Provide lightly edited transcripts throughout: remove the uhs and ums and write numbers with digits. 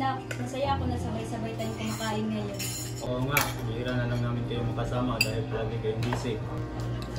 Anak, masaya ako na sabay-sabay tayong kumakain ngayon. Oo nga, bihira na lang namin kayo makasama dahil palagi kayong busy.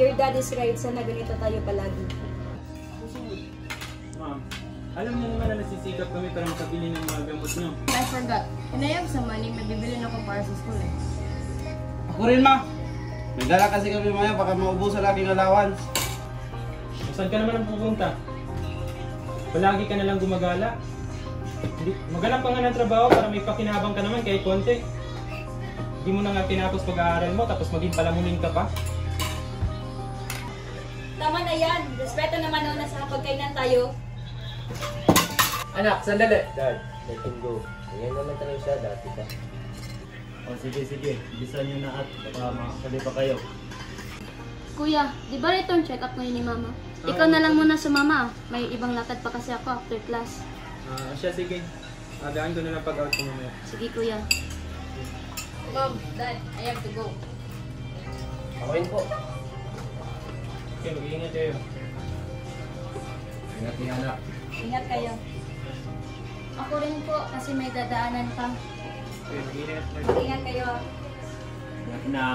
Your dad is right, sana ganito tayo palagi. Ma'am, alam niyo naman na nasisikap kami para makabili ng mga gamot niyo. I forgot. Inayang sa money, may bibilin ako para sa school eh. Ako rin, ma. May dala kasi kami maya, baka maubusan ang aking allowance. Saan ka naman ang pupunta? Palagi ka na lang gumagala. Magalang pa nga ng trabaho para may pakinabang ka naman kahit konti. Hindi mo na nga tinapos pag-aaral mo tapos maging palamunin ka pa. Tama na yan. Respeto naman na sa pagkainan tayo. Anak, sandali. Dad, let him go. Ngayon naman tayo siya, dati pa. O sige, bilisan niyo na at baka makakali pa kayo. Kuya, di ba return check-up ngayon ni Mama? Ikaw na lang muna sumama. May ibang lakad pa kasi ako after class. Siya sige. Agaan ko na lang pag-out ko mamaya. Sige, Kuya. Mom, Dad, I have to go. Ako rin po. Okay, mag-iingat kayo. Ingat niya, anak. Ingat kayo. Ako rin po kasi may dadaanan pa. Okay, mag-iingat. Ingat kayo. Ingat na.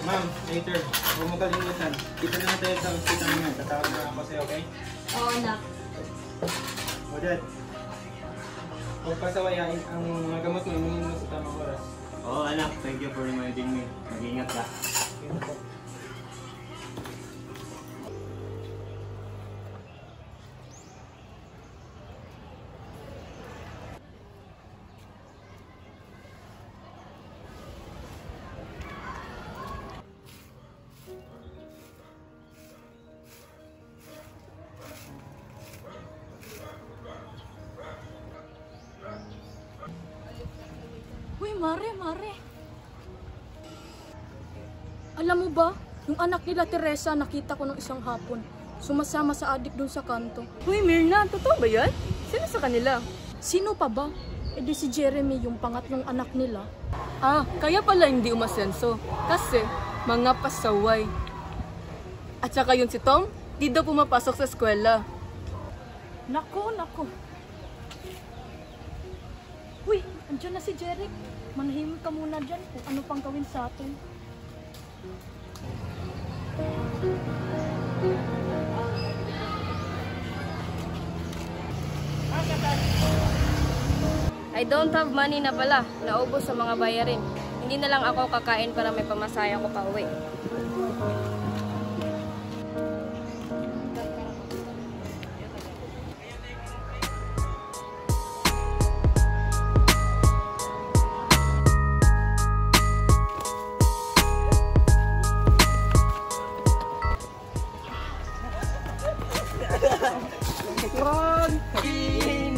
Ma'am, later. Huwag mo kalimutan. Kita na tayo sa hospital naman. Tatawag na ako sa'yo, okay? Oo, anak. O Dad. Huwag pasawayain ang mga gamot mo. Inumin mo sa tamang oras. Oo anak, thank you for reminding me. Mag-ingat ka. Uy, Mare. Alam mo ba, yung anak nila Teresa nakita ko nung isang hapon. Sumasama sa adik dun sa kanto. Uy, Mirna, totoo ba yan? Sino sa kanila? Sino pa ba? E di si Jeremy, yung pangatlong anak nila. Ah, kaya pala hindi umasenso. Kasi, mga pasaway. At saka yun si Tom, di daw pumapasok sa eskwela. Nako. Uy, andyan na si Jeric. Manahimik ka muna dyan kung ano pang gawin sa atin. I don't have money na pala. Naubos sa mga bayarin. Hindi na lang ako kakain para may pamasaya ko pa uwi.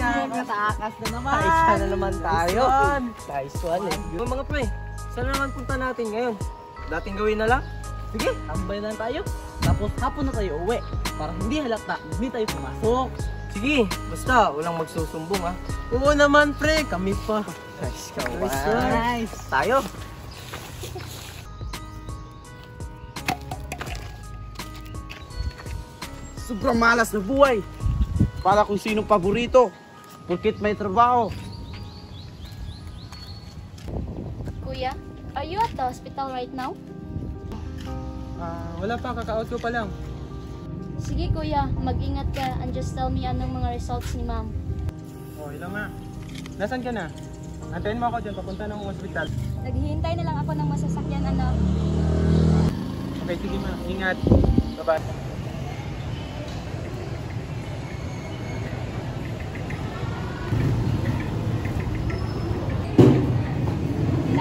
Nakatakas na naman. Kaisa na naman tayo. Kaisuan eh. Yung mga pre, saan naman punta natin ngayon? Dating gawin na lang? Sige, tambay na tayo. Tapos hapon na tayo uwi. Para hindi halata, hindi tayo pumasok. Sige, basta walang magsusumbong ha. Oo naman pre, kami pa. Nice ka. Nice. Tayo. Sobrang malas na buhay. Para kung sinong paborito. Porkit may trabaho. Kuya, are you at the hospital right now? Wala pa, kaka-out ko pa lang. Sige, Kuya. Mag-ingat ka and just tell me anong mga results ni Ma'am. Okay lang nga. Nasaan ka na? Antayin mo ako dyan, papunta ng hospital. Naghihintay na lang ako ng masasakyan, anak. Okay, sige ma. Ingat. Bye-bye.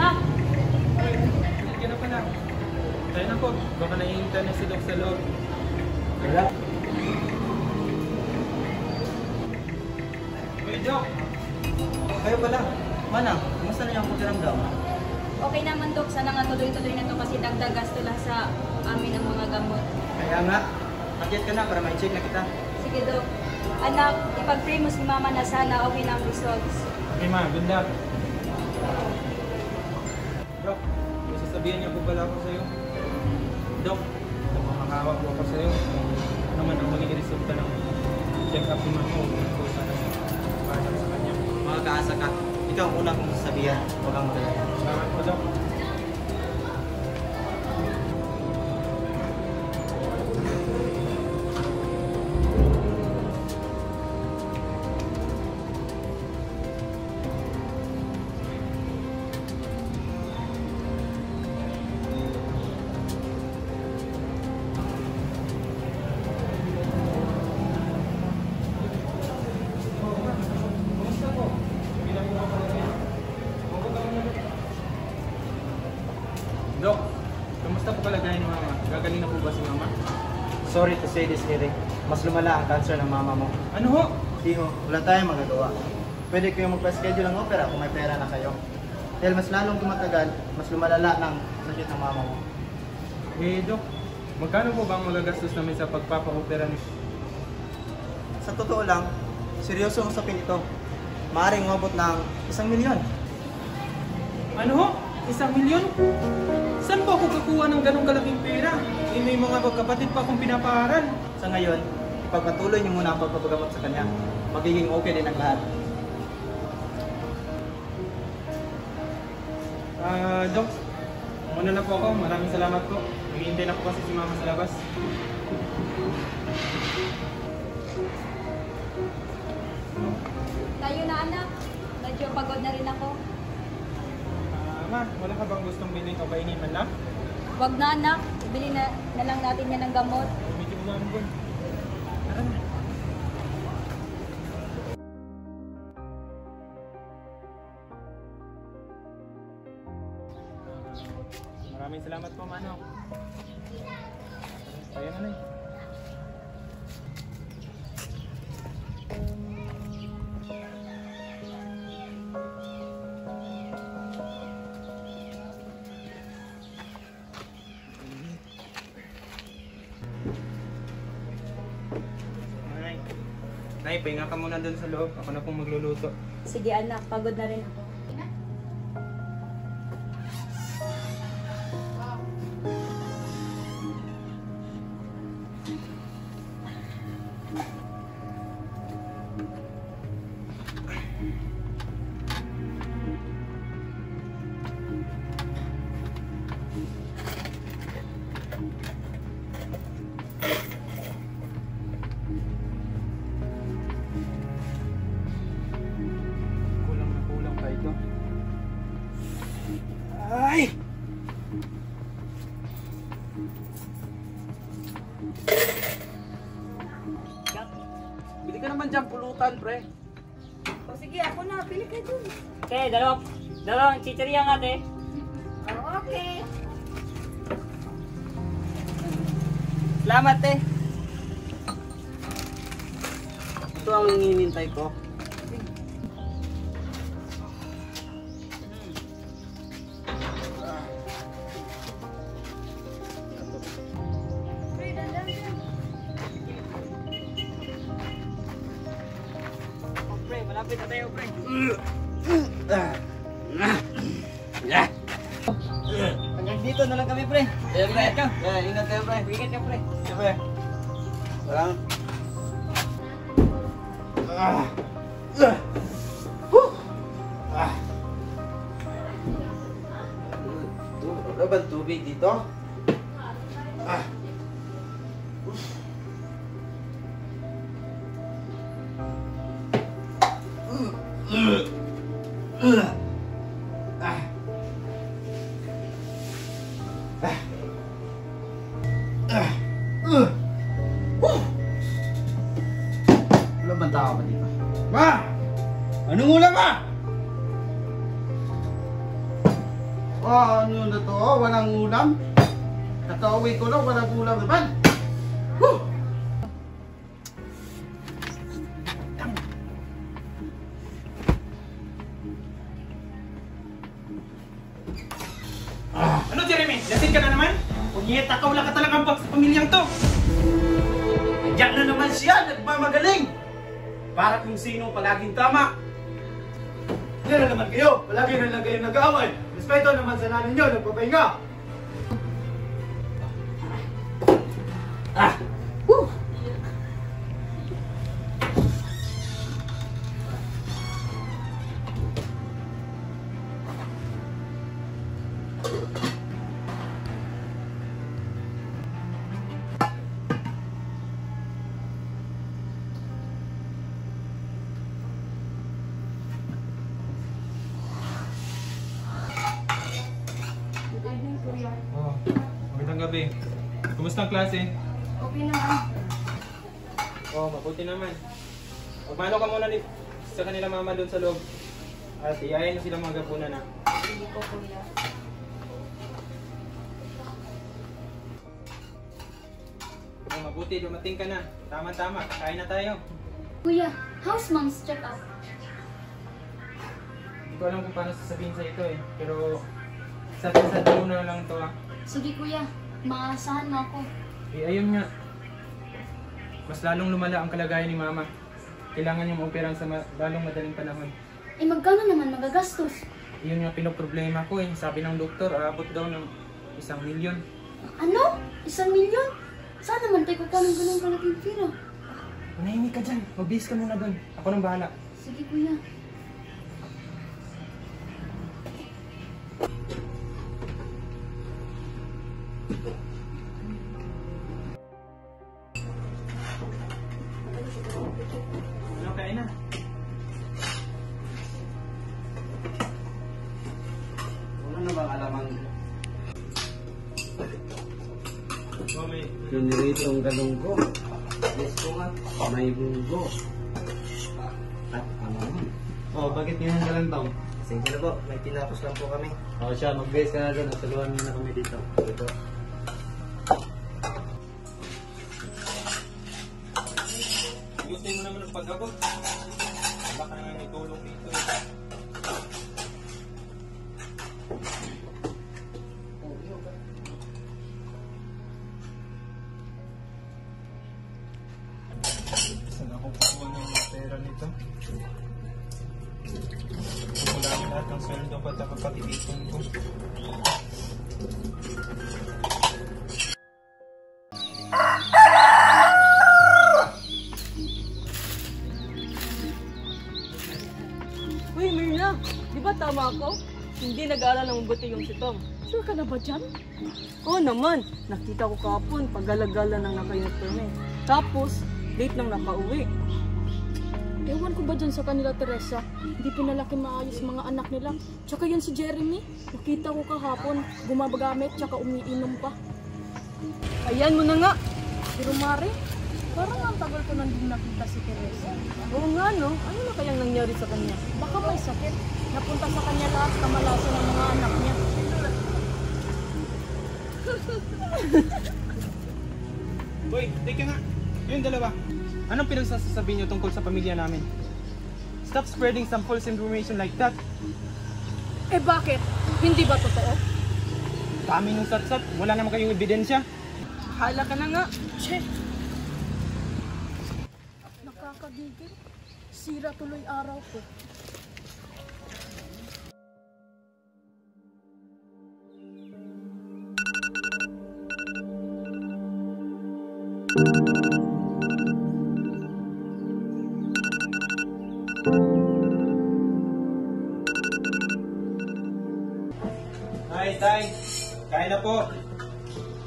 Anak! Sige na pala. Tayo na po. Baka naiintan na si Doc sa loob. Wala. Uy, Doc! Kayo pala. Mana, kumusta na yung pakiramdam? Okay naman, Dok. Sana nga tuloy-tuloy na to kasi dagdag gasto lang sa amin ang mga gamot. Kaya nga. Pagyat ka na para ma-check na kita. Sige, Dok. Anak, ipag-pray mo si Mama na sana okay na ang results. Okay ma, good luck. Doc, may sasabihan niya po pala ako sa'yo. Doc, makakawag po ako sa'yo. Ano naman ang magiging resulta ng check-up ni Mama ko. Sana para mag-aasa ka. Ikaw ang una kong sasabihan. Huwag kang magalala. Salamat po, Dok. Dok, kamusta po kalagayan ni Mama? Gagaling na po ba si Mama? Sorry to say this, Eric. Mas lumala ang cancer ng mama mo. Ano ho? Tiho, wala tayong magagawa. Pwede kayo magpa-schedule ng opera kung may pera na kayo. Dahil mas lalong tumatagal, mas lumalala ng sakit ng mama mo. Eh, Dok, magkano po ba ang magagastos namin sa pagpapa-opera ni... Sa totoo lang, seryoso ang usapin ito. Maaaring umabot ng 1 milyon. Ano ho? 1 milyon? Saan po ako kukuha ng ganong kalaking pera? Eh, may mga kapatid pa akong pinapaaral. Sa ngayon, ipagpatuloy niyo muna ang pagpapagamot sa kanya. Magiging okay din ang lahat. Dok, muna na po ako. Maraming salamat po. Naghihintay na po kasi si Mama sa labas. Tayo na anak. Medyo pagod na rin ako. Ma, wala ka bang gustong bilhin o kainin man lang? Wag na anak. Ibili na lang natin yan ng gamot. Medyo mo lang po. Tara na. Maraming salamat po, Manong. Kaya na na. Nay, pahinga ka muna doon sa loob. Ako na pong magluluto. Sige anak, pagod na rin ako. Kulang pa ito. Ay! Bili ka naman dyan pulutan, pre. O sige, ako na. Pili ka dun. Okay, dalawang chichirya nga, te. Okay. Salamat, eh. Ito ang hinihintay ko. Pre, malapit na tayo, pre. Hanggang dito na lang kami, pre. Ingat ka. Ingat kayo, pre. Ingat ka, pre. Pre. Salamat. Wala ba tubig dito? Wala bang tao ba dito? Ma! Anong ulam, ma? Ano na to? Walang ulam? Nakauwi ko lang, walang ulam naman. Ano, Jeremy? Lasing ka na naman? Punyeta ka, wala ka talagang pag sa pamilyang to. Diyan na naman siya, nagmamagaling. Para kung sino palaging tama. Yan na naman kayo. Palagi na lang kayo nag-aaway. Respeto naman sa nanay nyo, nagpapahinga. Kumusta ang klase? Okay naman. Oo, mabuti naman. Magmano ka muna sa kanila mama doon sa loob. At iyayin na sila mga gapunan na. Hindi ko, kuya. Oh, mabuti, dumating ka na. Tama-tama, kakain na tayo. Kuya, how's mom's check-up? Hindi ko alam kung paano sasabihin sa ito eh. Pero sa dulo na lang to ah. Sige kuya, maasahan mo ako. Eh ayun nga. Mas lalong lumala ang kalagayan ni mama. Kailangan niyang maoperahan sa lalong madaling panahon. Eh magkano naman magagastos? Iyon nga pinoproblema ko eh. Sabi ng doktor, aabot daw ng 1 milyon. Ano? 1 milyon? Saan naman tayo kukuha ng ganun kalaking pera? Manahimik ka dyan. Magbihis ka muna doon. Ako nang bahala. Sige kuya. Ano, kain na? Wala na bang alamang Oh, may... piniritong galong ko? Yes ko nga, may munggo. At alamang. Oh, bakit ganyan ka lang daw? Sige na po, may tinapos lang po kami. Oh, siya, mag-base ka na doon. Saluhan mo na kami dito. Ito. Ayusin mo naman ang pag-abot. Baka naman may tulong dito. Saan ako kukuha ng pera nito? Wala na lahat ng sweldo pati kapatidipon ko. Uy, Myrna, di ba tama ako? Hindi nag-aaral ng mabuti yung si Tom. Sure ka na ba dyan? Oo naman, nakita ko kahapon pag-galagala ng nakainat kami. Tapos, late nang nakauwi. Ewan ko ba dyan sa kanila, Teresa? Hindi pinalaki maayos mga anak nila. Tsaka yan si Jeremy. Nakita ko kahapon, gumagamit tsaka umiinom pa. Ayan mo na nga. Pero Mare, parang ang tagal ko nandun nakita si Teresa. Oo nga no, ano na kayang nangyari sa kanya? Baka may sakit. Napunta sa kanya lahat kamalasan ng mga anak niya. Uy, teka nga. Yung dalawa. Anong pinagsasabi niyo tungkol sa pamilya namin? Stop spreading some false information like that. Eh bakit? Hindi ba totoo? Kami nung satsat, wala naman kayong ebidensya. Hala ka na nga. Che! Nakakagigil. Sira tuloy araw ko. Tay, kain na po.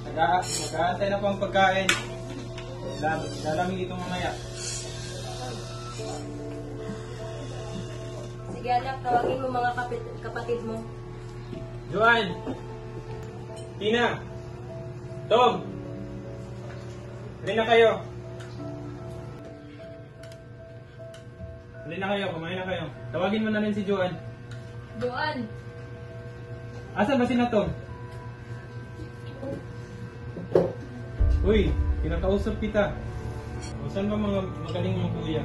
Nag-aantay na po ang pagkain. Lalamig ito mamaya. Sige anak, tawagin mo mga kapatid mo. Joan! Tina! Tom! Hali na kayo. Hali na kayo, kumain na kayo. Tawagin mo na rin si Joan. Joan! Asan ba si na Tom? Uy, pinakausap kita. O saan ba mga magaling mga kuya?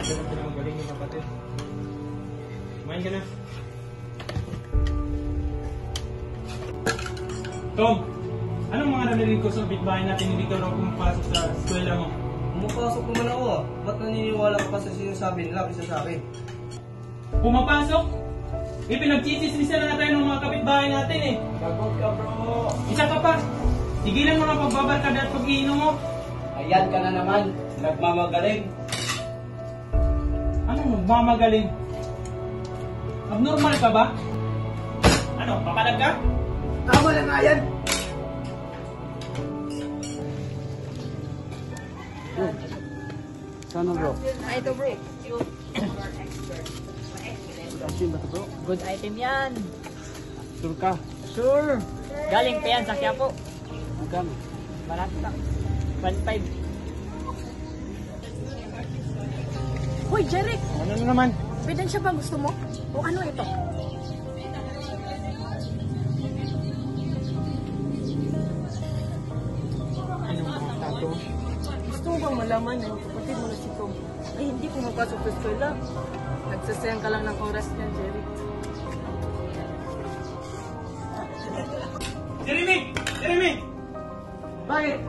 Saan ba magaling yung kapatid? Kumain ka na. Tom, anong mga narinig ko sa bitbahay natin hindi ka raw pumapasok sa eskwela mo? Pumapasok naman ako ah. Ba't naniniwala ka pa sa sinasabi nila kaysa sa akin? Pumapasok? Eh, pinagchichismisan na tayo ng mga kapitbahay natin eh. Lagot ka bro. Isa ka pa. Tigilan mo nga pagbabarkada at pag-iinom mo. Ayan ka na naman. Nagmamagaling. Anong magmamagaling? Abnormal ka ba? Ano, pakalag ka? Tama na nga yan. Sana bro? Ito bro. Asin ba ito bro? Good item yan. Sure ka? Sure. Galing pa yan sa Quiapo. Magkano? Malapit lang. 1.5. Hoy, Jeric! Ano na naman? Ebidensya ba gusto mo? O ano ito? Tato. Gusto mo bang malaman na yung kapatid mo na si Tom ay hindi pumapasok sa eskwela? Nagsasayang ka lang ng oras niyan, Jerry. Jeremy! Jeremy! Bakit?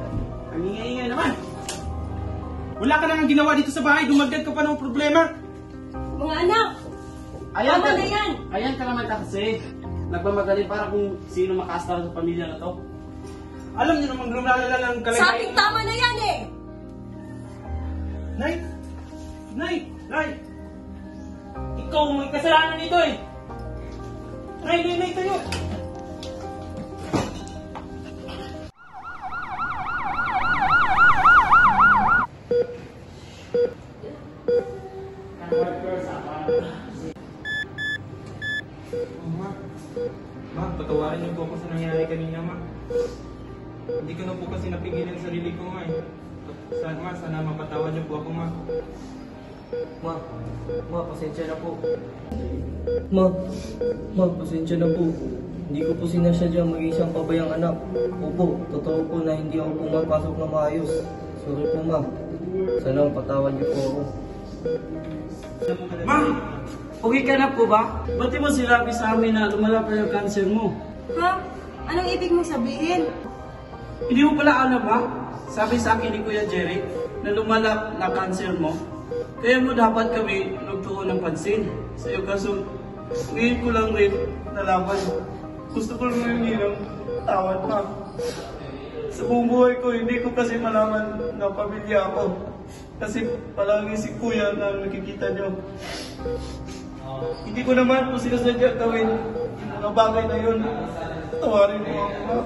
Ang ingay-ingay naman. Wala ka nang ginawa dito sa bahay, dumagdag ka pa ng problema. Mga anak! Ayan Tama na yan! Ayan ka naman kasi. Nagmamadali para kung sino makastar sa pamilya na to. Alam niyo namang lumalala ng kalay. Sabing tama na yan eh! Nay! Nay! Nay! Ikaw may kasalanan dito eh! Nay! Nay! Nay! Tayo! Ma, patawarin niyo po ako sa nangyari kanina, ma. Hindi ko na po kasi napigilan ang sarili ko, ma. Sana mapatawad niyo po ako, ma. Ma, pasensya na po. Ma, pasensya na po. Hindi ko po sinasadyang maging isang pabayang anak. Opo, totoo po na hindi ako pumapasok na maayos. Sorry po, ma. Sana patawad niyo po ako. Ma! Okay ka na po ba? Ba't di mo sinabi sa amin na lumala pa yung cancer mo? Ha? Anong ibig mong sabihin? Hindi mo pala alam ba? Sabi sa akin ni Kuya Jerry na lumala na cancer mo. Kaya mo dapat kami nagtuon ng pansin sa iyo kaso ngayon ko lang rin nalaman. Gusto ko lang yung ng tawad ma. Sa buong buhay ko hindi ko kasi malaman na pamilya ako. Kasi palagi si Kuya na nakikita niyo. Hindi ko naman po sinasadya gawin yung mga bagay na yun. Tawarin mo ako ma.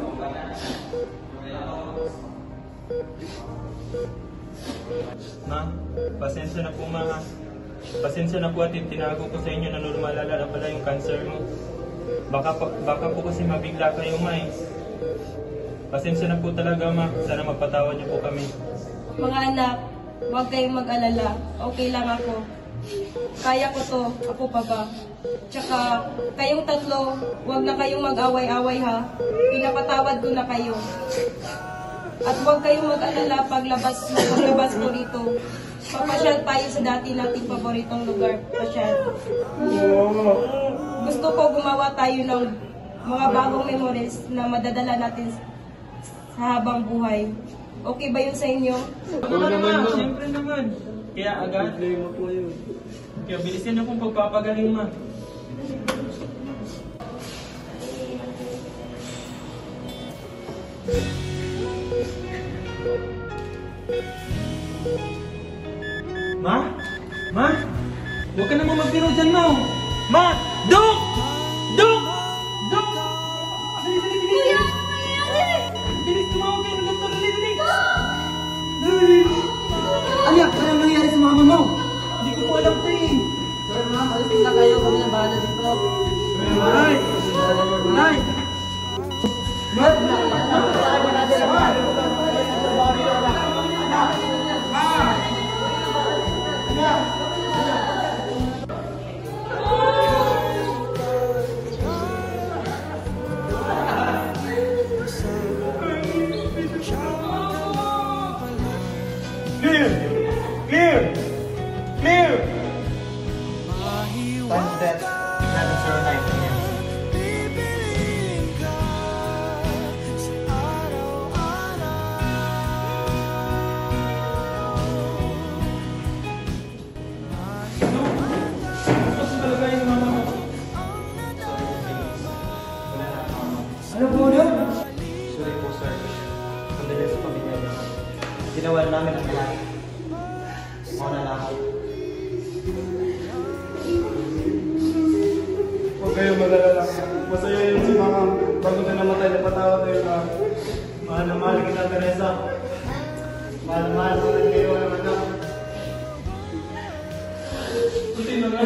Ma, pasensya na po, ma. Pasensya na po at tinago ko sa inyo na lumalala na pala yung cancer mo. Baka po kasi mabigla kayo, ma eh. Pasensya na po talaga, ma. Sana magpatawad niyo po kami. Mga anak, huwag kayong mag-alala. Okay lang ako. Kaya ko to. Ako pa ba? Tsaka, kayong tatlo, huwag na kayong mag-away-away ha. Pinapatawad ko na kayo. At huwag kayong mag-alala paglabas ko rito. Papasyal tayo sa dati nating paboritong lugar. Pasyal. Gusto ko gumawa tayo ng mga bagong memories na madadala natin sa habang buhay. Okay ba yun sa inyo? Oo naman, ma. Siyempre naman. Kaya agad. Kaya bilisin na pong pagpapagaling, ma. Ma? Ma? Huwag ka naman magbiro dyan, ma. Ma! Dok! Dok! Dok! Dali, dali, dali! Bilis, tumawag kayo ng doktor. Dali, dali! Dali! Anak, anong nangyari sa mama mo? Hindi ko po alam, tay. Sorry ma, alisin na kayo. Kami na bahala dito. Nay! Nay! Clear! Clear! Clear! Time set. 11:09 p.m. Ano po yun? Sorry po, sir. Sandali sa pamilya niyo. Ginawa namin ang lahat. Mauna na ako. Huwag kayong mag-alala. Masaya yun si Mama. Bago na namatay, napatawad na yun na. Mahal na mahal kita, Teresa. Mahal na mahal naman kayo ng anak. Buti na nga.